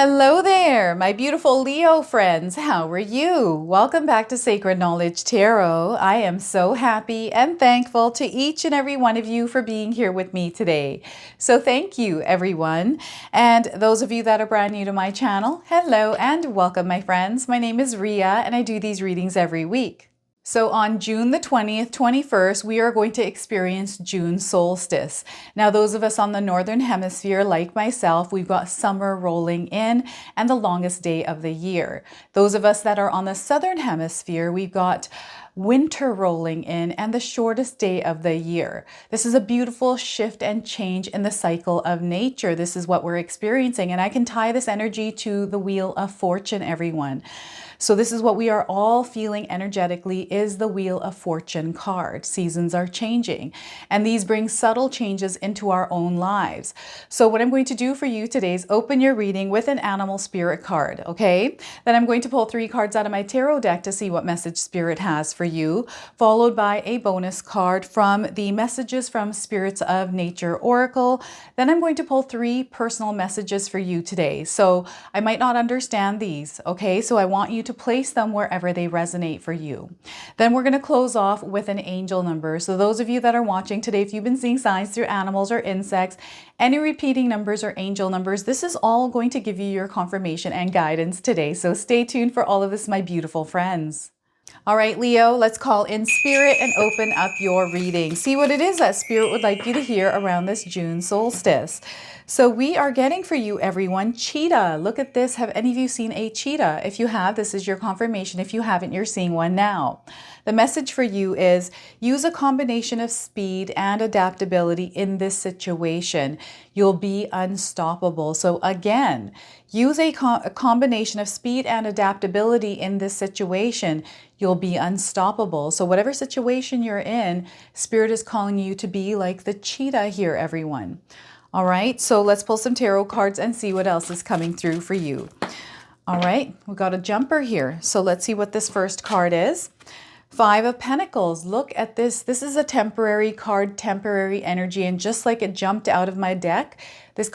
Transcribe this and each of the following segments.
Hello there, my beautiful Leo friends. How are you? Welcome back to Sacred Knowledge Tarot. I am so happy and thankful to each and every one of you for being here with me today. So thank you, everyone. And those of you that are brand new to my channel, hello and welcome, my friends. My name is Ria and I do these readings every week. So on June the 20th, 21st, we are going to experience June solstice. Now, those of us on the Northern Hemisphere, like myself, we've got summer rolling in and the longest day of the year. Those of us that are on the Southern Hemisphere, we've got winter rolling in and the shortest day of the year. This is a beautiful shift and change in the cycle of nature. This is what we're experiencing. And I can tie this energy to the Wheel of Fortune, everyone. So this is what we are all feeling energetically is the Wheel of Fortune card. Seasons are changing and these bring subtle changes into our own lives. So what I'm going to do for you today is open your reading with an animal spirit card, okay? Then I'm going to pull 3 cards out of my tarot deck to see what message spirit has for you, followed by a bonus card from the Messages from Spirits of Nature Oracle. Then I'm going to pull 3 personal messages for you today. So I might not understand these, okay? So I want you to place them wherever they resonate for you. Then we're going to close off with an angel number. So those of you that are watching today, if you've been seeing signs through animals or insects, any repeating numbers or angel numbers, this is all going to give you your confirmation and guidance today. So stay tuned for all of this, my beautiful friends. All right, Leo, let's call in spirit and open up your reading. See what it is that spirit would like you to hear around this June solstice. So we are getting for you, everyone, cheetah. Look at this. Have any of you seen a cheetah? If you have, this is your confirmation. If you haven't, you're seeing one now. The message for you is use a combination of speed and adaptability in this situation. You'll be unstoppable. So again, use a combination of speed and adaptability in this situation. You'll be unstoppable. So whatever situation you're in, Spirit is calling you to be like the cheetah here, everyone. All right, so let's pull some tarot cards and see what else is coming through for you. All right, we got a jumper here. So let's see what this first card is. 5 of Pentacles. Look at this. This is a temporary card, temporary energy. And just like it jumped out of my deck, this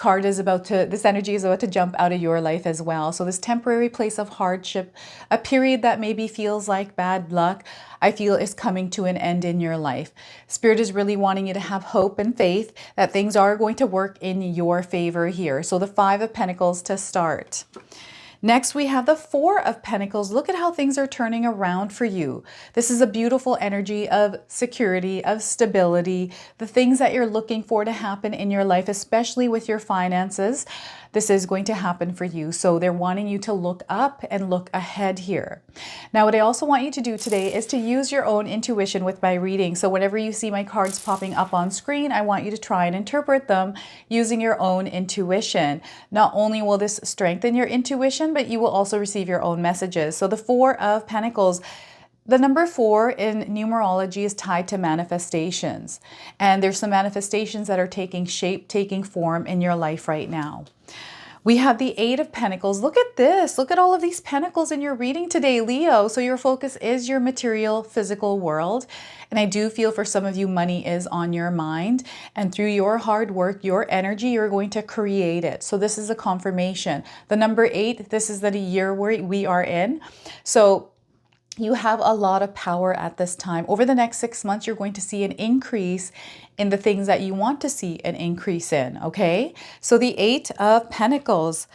energy is about to jump out of your life as well. So this temporary place of hardship, a period that maybe feels like bad luck, I feel is coming to an end in your life. Spirit is really wanting you to have hope and faith that things are going to work in your favor here. So the 5 of Pentacles to start. Next, we have the 4 of Pentacles. Look at how things are turning around for you. This is a beautiful energy of security, of stability, the things that you're looking for to happen in your life, especially with your finances. This is going to happen for you. So they're wanting you to look up and look ahead here. Now, what I also want you to do today is to use your own intuition with my reading. So whenever you see my cards popping up on screen, I want you to try and interpret them using your own intuition. Not only will this strengthen your intuition, but you will also receive your own messages. So the 4 of Pentacles, the number 4 in numerology is tied to manifestations. And there's some manifestations that are taking shape, taking form in your life right now. We have the 8 of Pentacles. Look at this. Look at all of these pentacles in your reading today, Leo. So your focus is your material, physical world. And I do feel for some of you, money is on your mind. And through your hard work, your energy, you're going to create it. So this is a confirmation. The number 8, this is the year where we are in. So you have a lot of power at this time. Over the next 6 months, you're going to see an increase in the things that you want to see an increase in, okay? So the 8 of Pentacles,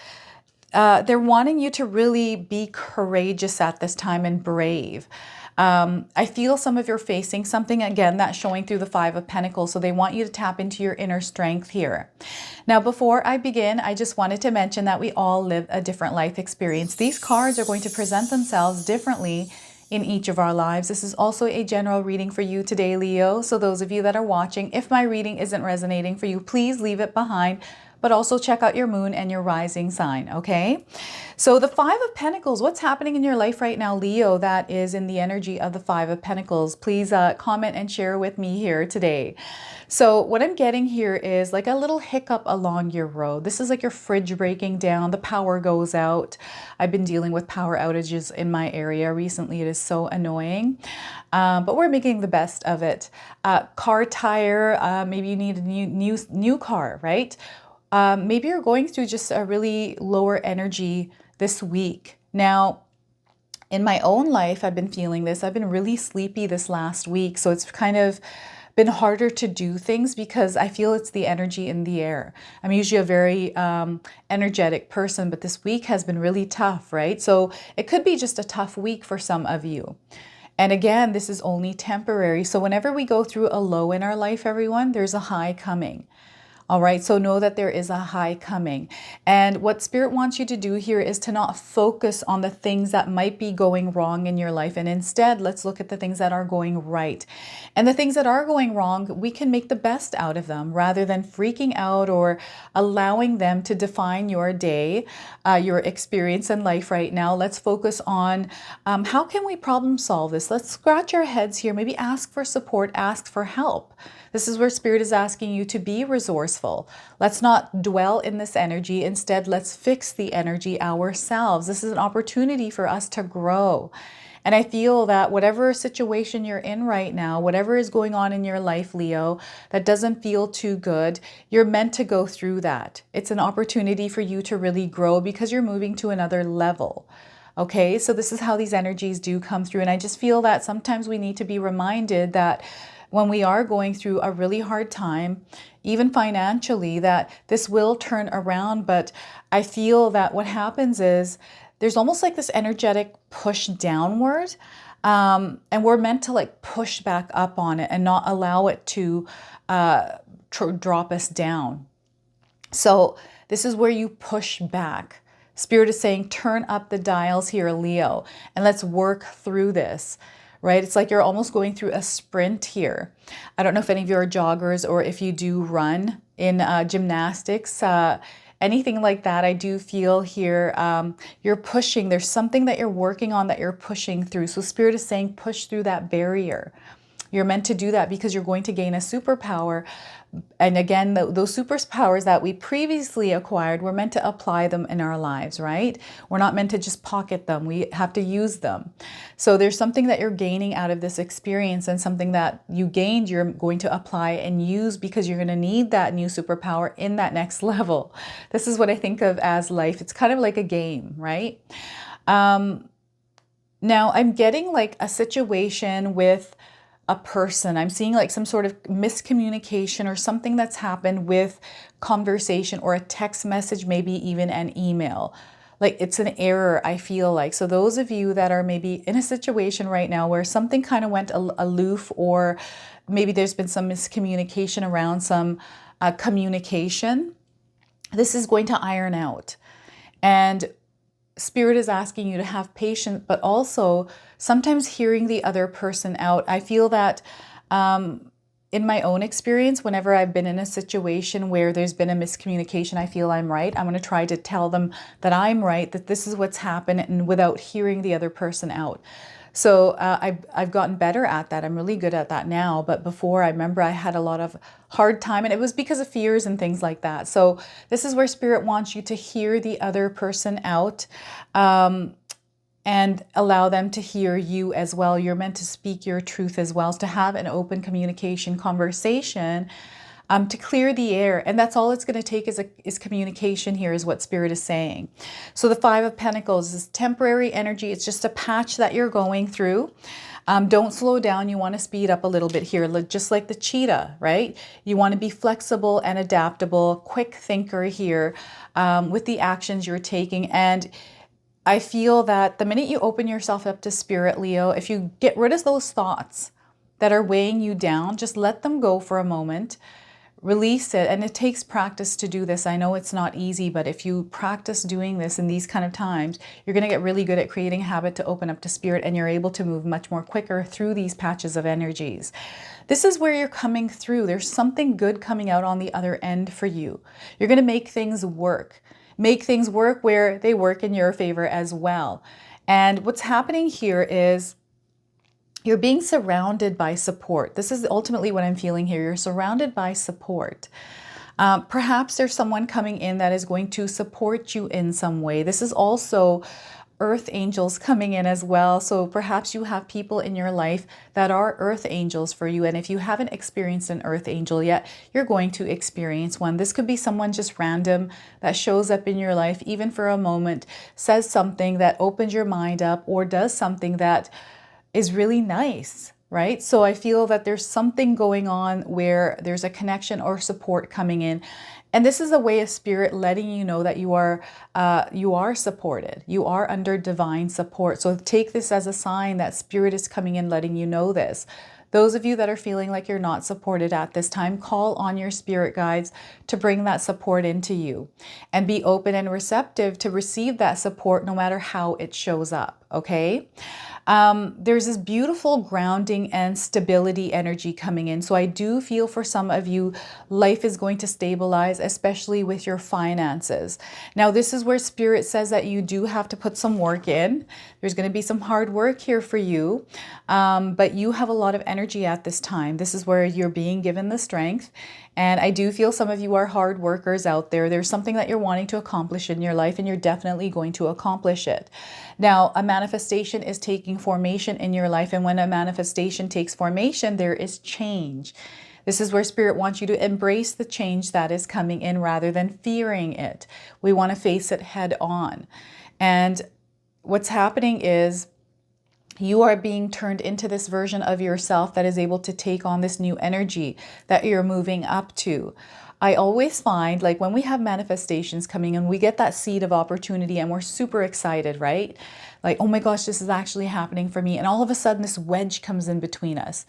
they're wanting you to really be courageous at this time and brave. I feel some of you are facing something, again, that's showing through the 5 of Pentacles. So they want you to tap into your inner strength here. Now, before I begin, I just wanted to mention that we all live a different life experience. These cards are going to present themselves differently in each of our lives. This is also a general reading for you today, Leo. So those of you that are watching, if my reading isn't resonating for you, please leave it behind, but also check out your moon and your rising sign, okay? So the 5 of Pentacles, what's happening in your life right now, Leo, that is in the energy of the 5 of Pentacles? Please comment and share with me here today. So what I'm getting here is like a little hiccup along your road. This is like your fridge breaking down, the power goes out. I've been dealing with power outages in my area recently. It is so annoying, but we're making the best of it. Car tire, maybe you need a new car, right? maybe you're going through just a really lower energy this week. Now, in my own life, I've been feeling this. I've been really sleepy this last week. So it's kind of been harder to do things because I feel it's the energy in the air. I'm usually a very energetic person, but this week has been really tough, right? So it could be just a tough week for some of you. And again, this is only temporary. So whenever we go through a low in our life, everyone, there's a high coming. All right, so know that there is a high coming. And what Spirit wants you to do here is to not focus on the things that might be going wrong in your life. And instead, let's look at the things that are going right. And the things that are going wrong, we can make the best out of them rather than freaking out or allowing them to define your day, your experience in life right now. Let's focus on how can we problem solve this? Let's scratch our heads here, maybe ask for support, ask for help. This is where Spirit is asking you to be resourceful. Let's not dwell in this energy. Instead, let's fix the energy ourselves. This is an opportunity for us to grow. And I feel that whatever situation you're in right now, whatever is going on in your life, Leo, that doesn't feel too good, you're meant to go through that. It's an opportunity for you to really grow because you're moving to another level. Okay, so this is how these energies do come through. And I just feel that sometimes we need to be reminded that when we are going through a really hard time, even financially, that this will turn around. But I feel that what happens is there's almost like this energetic push downward. And we're meant to like push back up on it and not allow it to drop us down. So this is where you push back. Spirit is saying, turn up the dials here, Leo, and let's work through this. Right? It's like you're almost going through a sprint here. I don't know if any of you are joggers or if you do run in gymnastics, anything like that. I do feel here you're pushing. There's something that you're working on that you're pushing through. So Spirit is saying push through that barrier. You're meant to do that because you're going to gain a superpower. And again, those superpowers that we previously acquired, we're meant to apply them in our lives, right? We're not meant to just pocket them. We have to use them. So there's something that you're gaining out of this experience, and something that you gained, you're going to apply and use because you're going to need that new superpower in that next level. This is what I think of as life. It's kind of like a game, right? Now I'm getting like a situation with a person. I'm seeing like some sort of miscommunication or something that's happened with conversation or a text message, maybe even an email. Like it's an error, I feel like. So those of you that are maybe in a situation right now where something kind of went aloof, or maybe there's been some miscommunication around some communication, this is going to iron out. And Spirit is asking you to have patience, but also sometimes hearing the other person out. I feel that in my own experience, whenever I've been in a situation where there's been a miscommunication, I feel I'm right. I'm going to try to tell them that I'm right, that this is what's happened, and without hearing the other person out. So I've gotten better at that. I'm really good at that now. But before, I remember I had a lot of hard time, and it was because of fears and things like that. So this is where Spirit wants you to hear the other person out and allow them to hear you as well. You're meant to speak your truth as well, to have an open communication conversation to clear the air. And that's all it's going to take is communication here, is what Spirit is saying. So the Five of Pentacles is temporary energy. It's just a patch that you're going through. Don't slow down. You want to speed up a little bit here, just like the cheetah, right? You want to be flexible and adaptable, quick thinker here with the actions you're taking. And I feel that the minute you open yourself up to Spirit, Leo, if you get rid of those thoughts that are weighing you down, just let them go for a moment. Release it. And it takes practice to do this. I know it's not easy, but if you practice doing this in these kind of times, you're going to get really good at creating a habit to open up to Spirit, and you're able to move much more quicker through these patches of energies. This is where you're coming through. There's something good coming out on the other end for you. You're going to make things work. Make things work where they work in your favor as well. And what's happening here is you're being surrounded by support. This is ultimately what I'm feeling here. You're surrounded by support. Perhaps there's someone coming in that is going to support you in some way. This is also earth angels coming in as well. So perhaps you have people in your life that are earth angels for you. And if you haven't experienced an earth angel yet, you're going to experience one. This could be someone just random that shows up in your life, even for a moment, says something that opens your mind up, or does something that is really nice, right? So I feel that there's something going on where there's a connection or support coming in. And this is a way of spirit letting you know that you are supported. You are under divine support. So take this as a sign that spirit is coming in, letting you know this. Those of you that are feeling like you're not supported at this time, call on your spirit guides to bring that support into you, and be open and receptive to receive that support no matter how it shows up, okay? There's this beautiful grounding and stability energy coming in. So I do feel for some of you, life is going to stabilize, especially with your finances. Now, this is where spirit says that you do have to put some work in. There's going to be some hard work here for you, but you have a lot of energy at this time. This is where you're being given the strength. And I do feel some of you are hard workers out there. There's something that you're wanting to accomplish in your life, and you're definitely going to accomplish it. Now, a manifestation is taking formation in your life. And when a manifestation takes formation, there is change. This is where spirit wants you to embrace the change that is coming in rather than fearing it. We want to face it head on. And what's happening is you are being turned into this version of yourself that is able to take on this new energy that you're moving up to. I always find, like, when we have manifestations coming in, we get that seed of opportunity and we're super excited, right? Like, oh my gosh, this is actually happening for me. And all of a sudden this wedge comes in between us.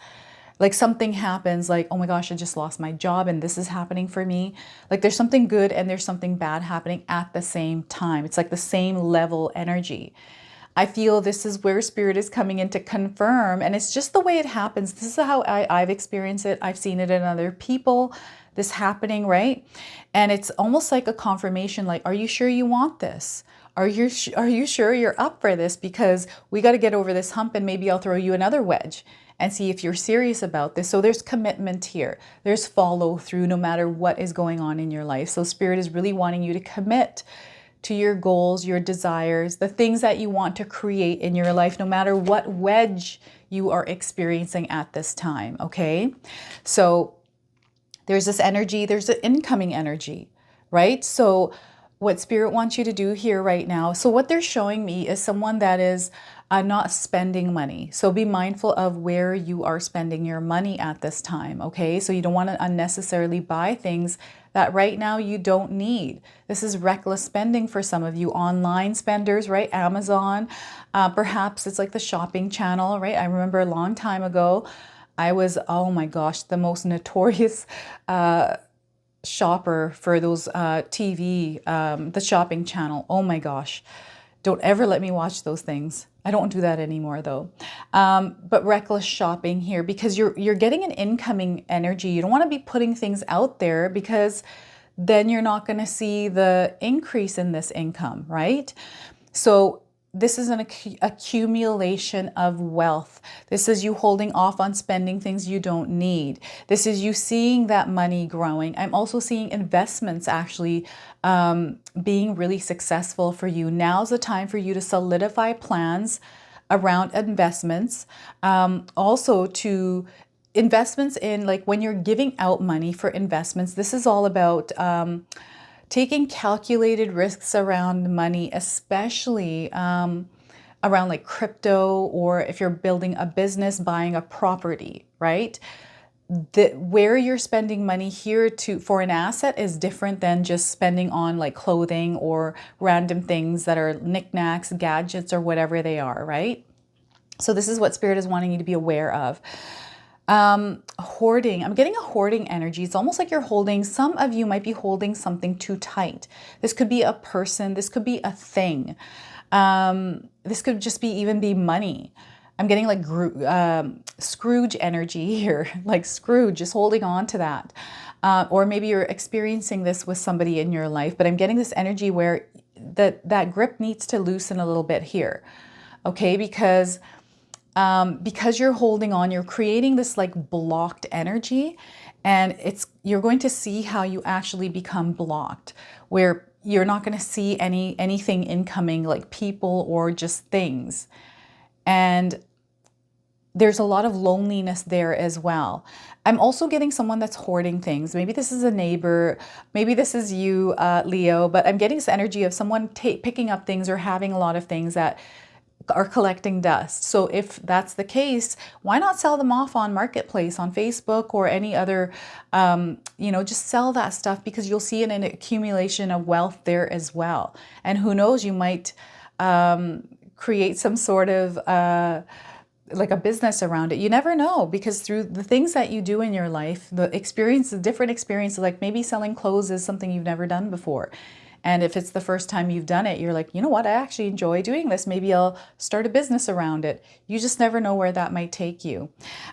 Like something happens, like, oh my gosh, I just lost my job and this is happening for me. Like there's something good and there's something bad happening at the same time. It's like the same level energy. I feel this is where spirit is coming in to confirm, and it's just the way it happens. This is how I've experienced it. I've seen it in other people, this happening, right? And it's almost like a confirmation, like, are you sure you want this? Are you sure you're up for this? Because we got to get over this hump, and maybe I'll throw you another wedge and see if you're serious about this. So there's commitment here. There's follow through no matter what is going on in your life. So spirit is really wanting you to commit to your goals, your desires, the things that you want to create in your life, no matter what wedge you are experiencing at this time, okay? So there's this energy, there's an incoming energy, right? So what spirit wants you to do here right now, so what they're showing me is someone that is not spending money. So be mindful of where you are spending your money at this time, okay? So you don't want to unnecessarily buy things that right now you don't need. This is reckless spending for some of you, online spenders, right? Amazon, perhaps it's like the shopping channel, right? I remember a long time ago, I was, oh my gosh, the most notorious shopper for those TV, the shopping channel. Oh my gosh, don't ever let me watch those things. I don't do that anymore though. But reckless shopping here, because you're getting an incoming energy. You don't want to be putting things out there, because then you're not going to see the increase in this income, right? So this is an accumulation of wealth. This is you holding off on spending things you don't need. This is you seeing that money growing. I'm also seeing investments actually being really successful for you. Now's the time for you to solidify plans around investments. Also to investments in, like, when you're giving out money for investments, this is all about taking calculated risks around money, especially around like crypto, or if you're building a business, buying a property, right? Where you're spending money here for an asset is different than just spending on like clothing or random things that are knickknacks, gadgets, or whatever they are, right? So this is what spirit is wanting you to be aware of. Hoarding. I'm getting a hoarding energy. It's almost like you're holding, some of you might be holding something too tight. This could be a person. This could be a thing. This could just even be money. I'm getting like Scrooge energy here, like Scrooge, just holding on to that. Or maybe you're experiencing this with somebody in your life, but I'm getting this energy where that grip needs to loosen a little bit here. Okay, because you're holding on, you're creating this like blocked energy, and you're going to see how you actually become blocked, where you're not going to see anything incoming, like people or just things. And there's a lot of loneliness there as well. I'm also getting someone that's hoarding things. Maybe this is a neighbor, maybe this is you, Leo, but I'm getting this energy of someone picking up things or having a lot of things that are collecting dust. So if that's the case, why not sell them off on Marketplace, on Facebook, or any other, just sell that stuff, because you'll see an accumulation of wealth there as well. And who knows, you might create some sort of like a business around it. You never know, because through the things that you do in your life, the experiences, different experiences, like maybe selling clothes is something you've never done before. And if it's the first time you've done it, you're like, you know what, I actually enjoy doing this. Maybe I'll start a business around it. You just never know where that might take you.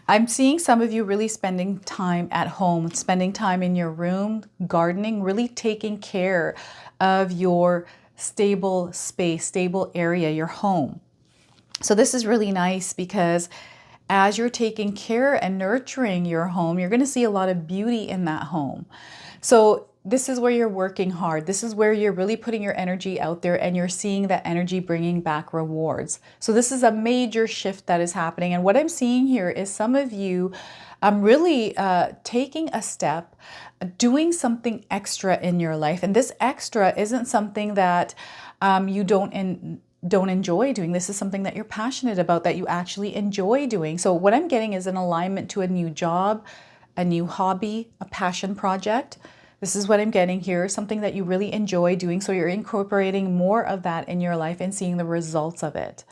I'm seeing some of you really spending time at home, spending time in your room, gardening, really taking care of your stable space, stable area, your home. So this is really nice, because as you're taking care and nurturing your home, you're going to see a lot of beauty in that home. So this is where you're working hard. This is where you're really putting your energy out there, and you're seeing that energy bringing back rewards. So this is a major shift that is happening. And what I'm seeing here is some of you really taking a step, doing something extra in your life. And this extra isn't something that you don't enjoy doing. This is something that you're passionate about, that you actually enjoy doing. So what I'm getting is an alignment to a new job, a new hobby, a passion project. This is what I'm getting here, something that you really enjoy doing. So you're incorporating more of that in your life and seeing the results of it.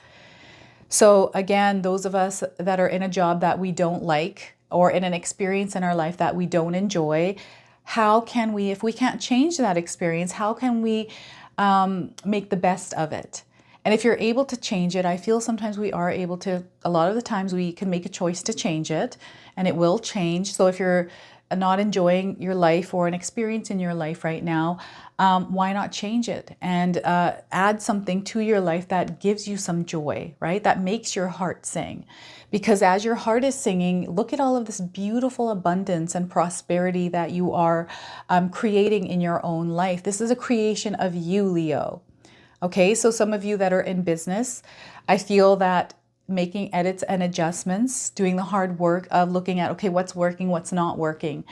So again, those of us that are in a job that we don't like, or in an experience in our life that we don't enjoy, how can we, if we can't change that experience, how can we make the best of it? And if you're able to change it, I feel sometimes we are able to, a lot of the times we can make a choice to change it, and it will change. So if you're not enjoying your life or an experience in your life right now, why not change it and add something to your life that gives you some joy, right? That makes your heart sing. Because as your heart is singing, look at all of this beautiful abundance and prosperity that you are creating in your own life. This is a creation of you, Leo. Okay, so some of you that are in business, I feel that making edits and adjustments, doing the hard work of looking at, okay, what's working, what's not working,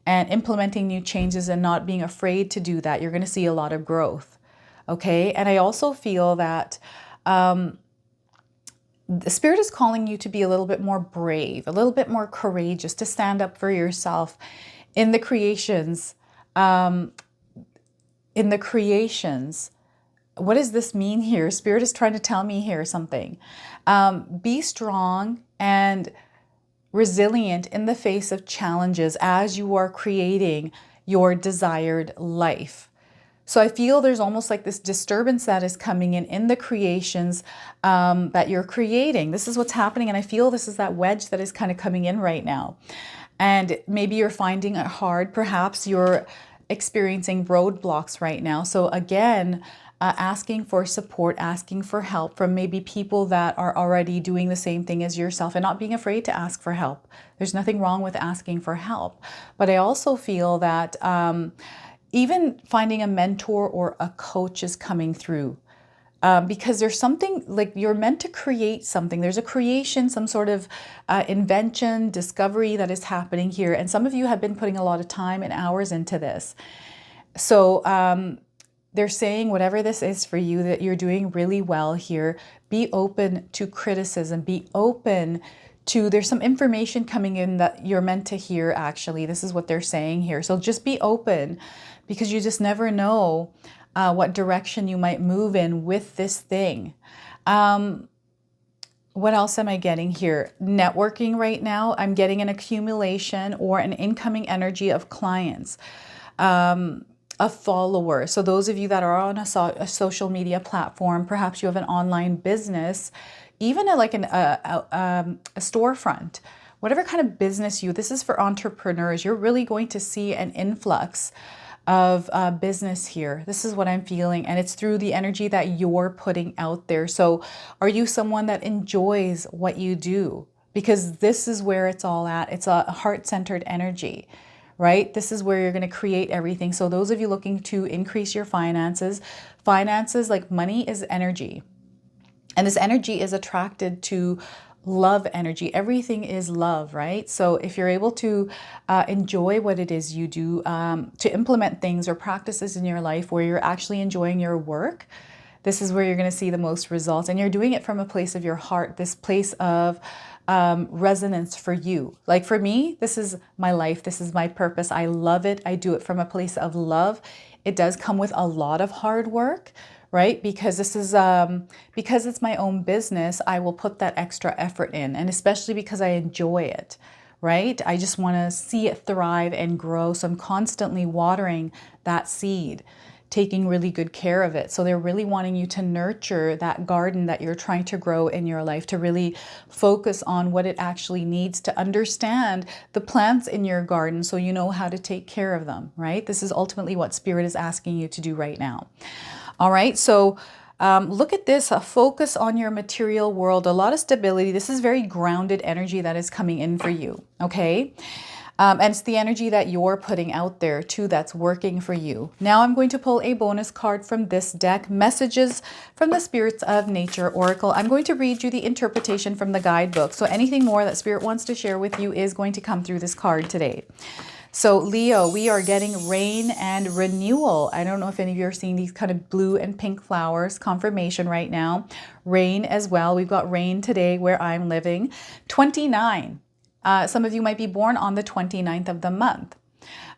and implementing new changes and not being afraid to do that, you're going to see a lot of growth. Okay, and I also feel that the Spirit is calling you to be a little bit more brave, a little bit more courageous, to stand up for yourself in the creations. What does this mean here? Spirit is trying to tell me here something. Be strong and resilient in the face of challenges as you are creating your desired life. So I feel there's almost like this disturbance that is coming in the creations that you're creating. This is what's happening. And I feel this is that wedge that is kind of coming in right now. And maybe you're finding it hard. Perhaps you're experiencing roadblocks right now. So again, asking for support, asking for help from maybe people that are already doing the same thing as yourself, and not being afraid to ask for help. There's nothing wrong with asking for help. But I also feel that even finding a mentor or a coach is coming through. Because there's something, like you're meant to create something. There's a creation, some sort of invention, discovery that is happening here. And some of you have been putting a lot of time and hours into this. So they're saying whatever this is for you, that you're doing really well here. Be open to criticism. Be open to, there's some information coming in that you're meant to hear, actually. This is what they're saying here. So just be open, because you just never know what direction you might move in with this thing. What else am I getting here? Networking right now. I'm getting an accumulation or an incoming energy of clients. A follower. So those of you that are on a social media platform, perhaps you have an online business, even a storefront, whatever kind of business this is for entrepreneurs. You're really going to see an influx of business here. This is what I'm feeling, and it's through the energy that you're putting out there. So are you someone that enjoys what you do? Because this is where it's all at. It's a heart-centered energy, right? This is where you're going to create everything. So those of you looking to increase your finances, like money is energy. And this energy is attracted to love energy. Everything is love, right? So if you're able to enjoy what it is you do, to implement things or practices in your life where you're actually enjoying your work, this is where you're going to see the most results. And you're doing it from a place of your heart, this place of resonance for you. Like for me, this is my life. This is my purpose. I love it. I do it from a place of love. It does come with a lot of hard work, right? Because this is, because it's my own business, I will put that extra effort in, and especially because I enjoy it, right? I just want to see it thrive and grow. So I'm constantly watering that seed, taking really good care of it. So they're really wanting you to nurture that garden that you're trying to grow in your life, to really focus on what it actually needs, to understand the plants in your garden so you know how to take care of them, right? This is ultimately what Spirit is asking you to do right now. All right, so look at this, a focus on your material world, a lot of stability. This is very grounded energy that is coming in for you, okay? And it's the energy that you're putting out there too that's working for you. Now I'm going to pull a bonus card from this deck, Messages from the Spirits of Nature Oracle. I'm going to read you the interpretation from the guidebook. So anything more that Spirit wants to share with you is going to come through this card today. So Leo, we are getting rain and renewal. I don't know if any of you are seeing these kind of blue and pink flowers, confirmation right now. Rain as well. We've got rain today where I'm living. 29. Some of you might be born on the 29th of the month.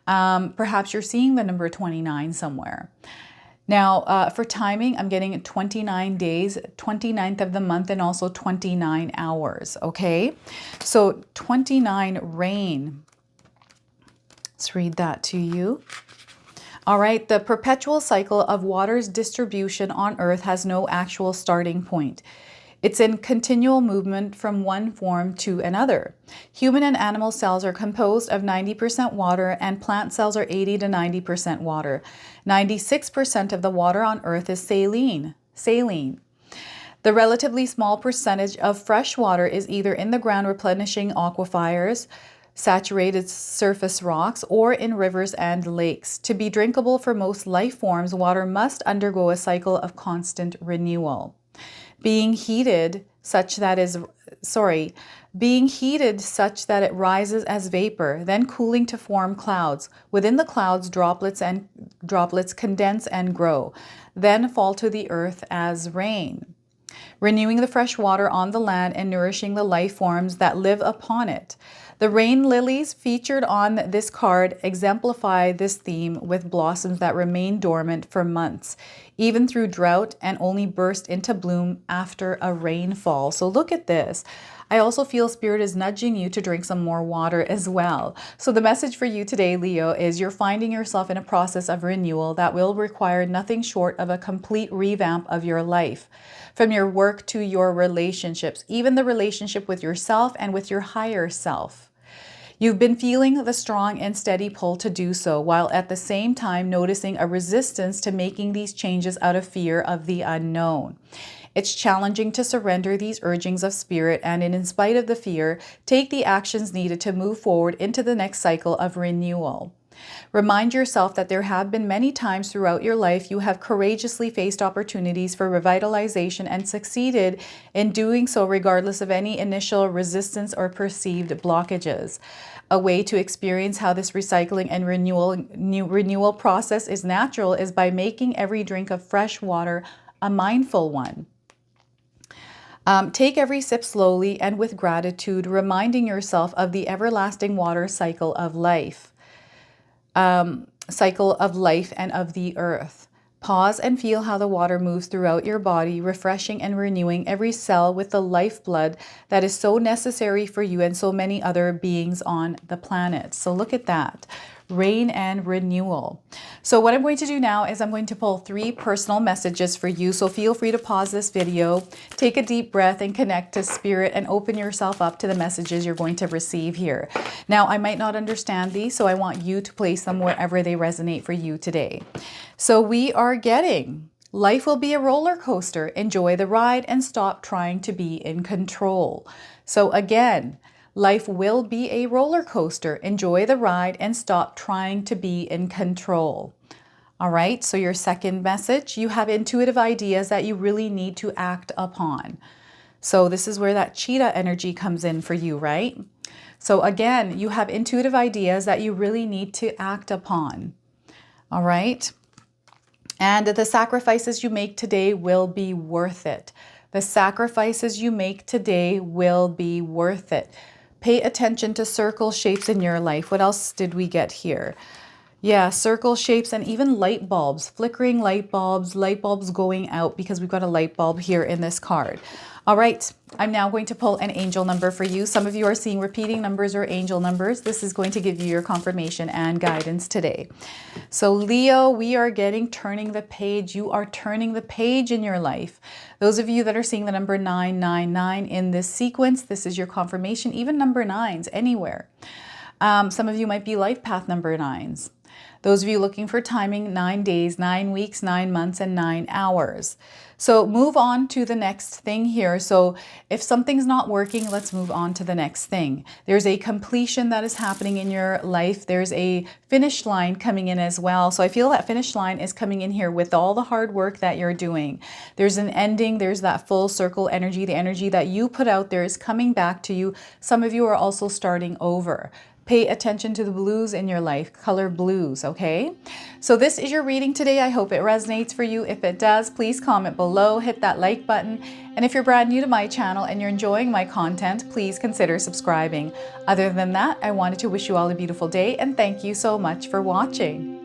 Perhaps you're seeing the number 29 somewhere. Now, for timing, I'm getting 29 days, 29th of the month, and also 29 hours, okay? So 29 rain. Let's read that to you. All right, the perpetual cycle of water's distribution on Earth has no actual starting point. It's in continual movement from one form to another. Human and animal cells are composed of 90% water, and plant cells are 80 to 90% water. 96% of the water on Earth is saline. The relatively small percentage of fresh water is either in the ground replenishing aquifers, saturated surface rocks, or in rivers and lakes. To be drinkable for most life forms, water must undergo a cycle of constant renewal. Being heated such that it rises as vapor, then cooling to form clouds. Within the clouds, droplets condense and grow, then fall to the earth as rain, renewing the fresh water on the land and nourishing the life forms that live upon it. The rain lilies featured on this card exemplify this theme, with blossoms that remain dormant for months, even through drought, and only burst into bloom after a rainfall. So look at this. I also feel Spirit is nudging you to drink some more water as well. So the message for you today, Leo, is you're finding yourself in a process of renewal that will require nothing short of a complete revamp of your life. From your work to your relationships, even the relationship with yourself and with your higher self. You've been feeling the strong and steady pull to do so, while at the same time noticing a resistance to making these changes out of fear of the unknown. It's challenging to surrender these urgings of Spirit and, in spite of the fear, take the actions needed to move forward into the next cycle of renewal. Remind yourself that there have been many times throughout your life you have courageously faced opportunities for revitalization and succeeded in doing so regardless of any initial resistance or perceived blockages. A way to experience how this recycling and renewal process is natural is by making every drink of fresh water a mindful one. Take every sip slowly and with gratitude, reminding yourself of the everlasting water cycle of life. And of the earth. Pause and feel how the water moves throughout your body, refreshing and renewing every cell with the lifeblood that is so necessary for you and so many other beings on the planet. So look at that. Rain and renewal. So what I'm going to do now is I'm going to pull 3 personal messages for you. So feel free to pause this video, take a deep breath, and connect to Spirit and open yourself up to the messages you're going to receive here. Now, I might not understand these, so I want you to place them wherever they resonate for you today. So we are getting, life will be a roller coaster. Enjoy the ride and stop trying to be in control. So again, Life will be a roller coaster. Enjoy the ride and stop trying to be in control. All right, so your second message, you have intuitive ideas that you really need to act upon. So this is where that cheetah energy comes in for you, right? So again, you have intuitive ideas that you really need to act upon. All right. And the sacrifices you make today will be worth it. The sacrifices you make today will be worth it. Pay attention to circle shapes in your life. What else did we get here? Yeah, circle shapes and even light bulbs, flickering light bulbs going out, because we've got a light bulb here in this card. All right, I'm now going to pull an angel number for you. Some of you are seeing repeating numbers or angel numbers. This is going to give you your confirmation and guidance today. So Leo, we are getting turning the page. You are turning the page in your life. Those of you that are seeing the number 999 in this sequence, this is your confirmation, even number 9s anywhere. Some of you might be life path number 9s. Those of you looking for timing, 9 days, 9 weeks, 9 months, and 9 hours. So move on to the next thing here. So if something's not working, let's move on to the next thing. There's a completion that is happening in your life. There's a finish line coming in as well. So I feel that finish line is coming in here with all the hard work that you're doing. There's an ending. There's that full circle energy. The energy that you put out there is coming back to you. Some of you are also starting over. Pay attention to the blues in your life, color blues, okay? So this is your reading today. I hope it resonates for you. If it does, please comment below, hit that like button. And if you're brand new to my channel and you're enjoying my content, please consider subscribing. Other than that, I wanted to wish you all a beautiful day and thank you so much for watching.